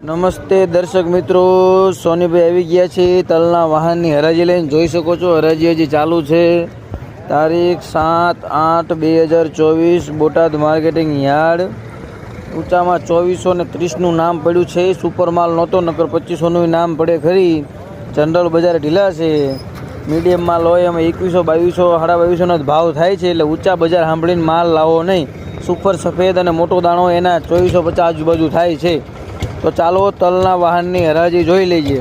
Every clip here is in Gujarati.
નમસ્તે દર્શક મિત્રો, સોનીભાઈ આવી ગયા છે તલના વાહનની હરાજી લઈને. જોઈ શકો છો હરાજી હજી ચાલુ છે. તારીખ 7/8/2024 બોટાદ માર્કેટિંગ યાર્ડ. ઊંચામાં 2430નું નામ પડ્યું છે. સુપર માલ નહોતો, નકર 2500નું નામ પડે ખરી. જનરલ બજાર ઢીલા છે. મીડિયમ માલ હોય એમાં 2100, 2200, 2250નો જ ભાવ થાય છે. એટલે ઊંચા બજાર સાંભળીને માલ લાવો નહીં. સુપર સફેદ અને મોટો દાણો એના 2450 આજુબાજુ થાય છે. તો ચાલો તલના વાહનની હરાજી જોઈ લઈએ.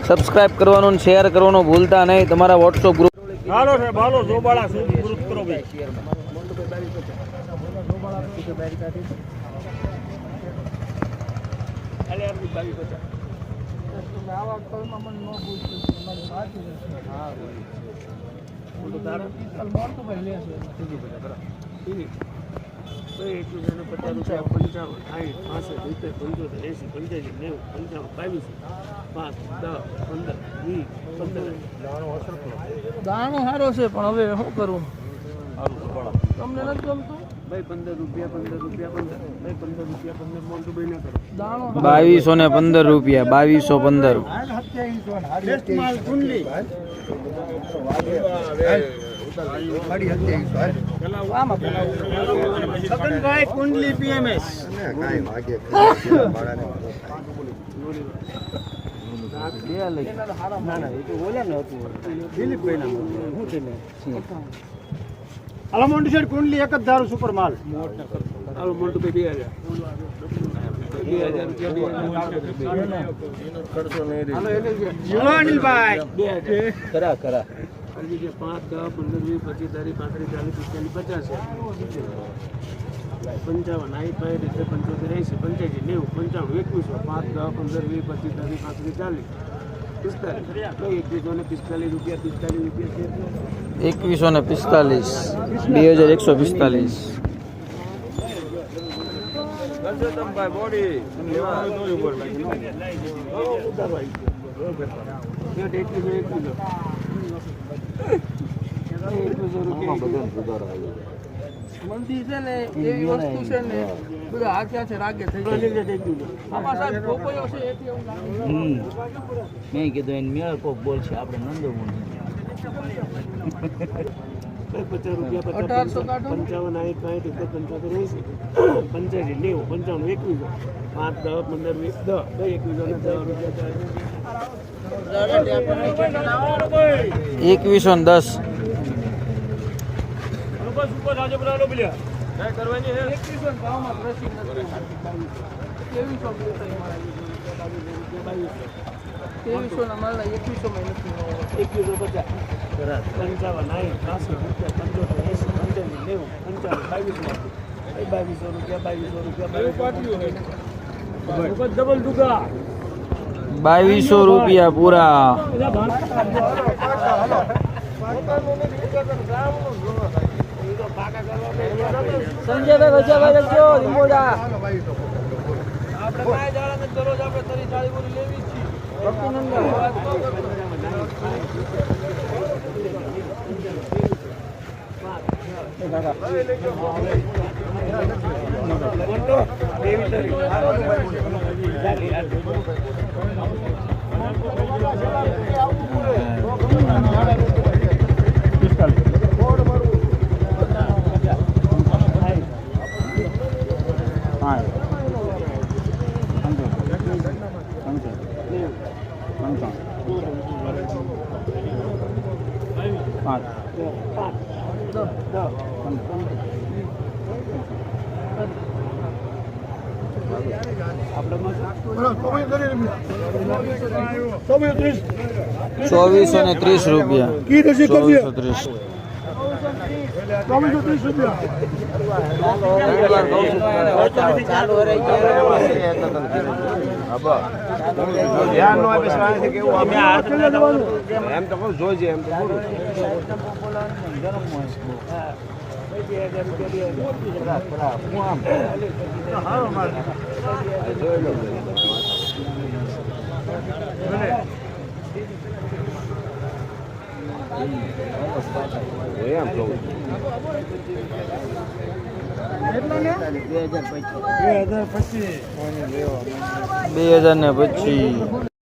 સબસ્ક્રાઇબ કરવાનું, શેર કરવાનું ભૂલતા નહીં. તમારા વોટ્સઅપ ગ્રુપ દાણો સારો છે, પણ હવે શું કરું? તમને નથી ગમતું? 2215 રૂપિયા 2215 કુંડલી પીએમએસ અલમોન્ડ શેડ કુંડલી એક જ ધારું સુપર માલ. અલમોન્ડ પે 2100 મંદી છે ને, એવી વસ્તુ છે ને, બધા હાથ્યા છે રાગે થઈ જાય. મેં કીધું એને મેળ કોક બોલ છે, આપણે નંદો બોલ 50 રૂપિયા 2110 2300 માલ 2100 માં નથી. 2150 2200 રૂપિયા પૂરા. સંજયભાઈ વજાભાઈ લખજો રીમોડા. આપણે કાય જાળા ને દરરોજ આપણે તરી જાળી બોલી લેવી જ છે. ભક્તિનંદન 2430 રૂપિયા. 2430 એમ 2025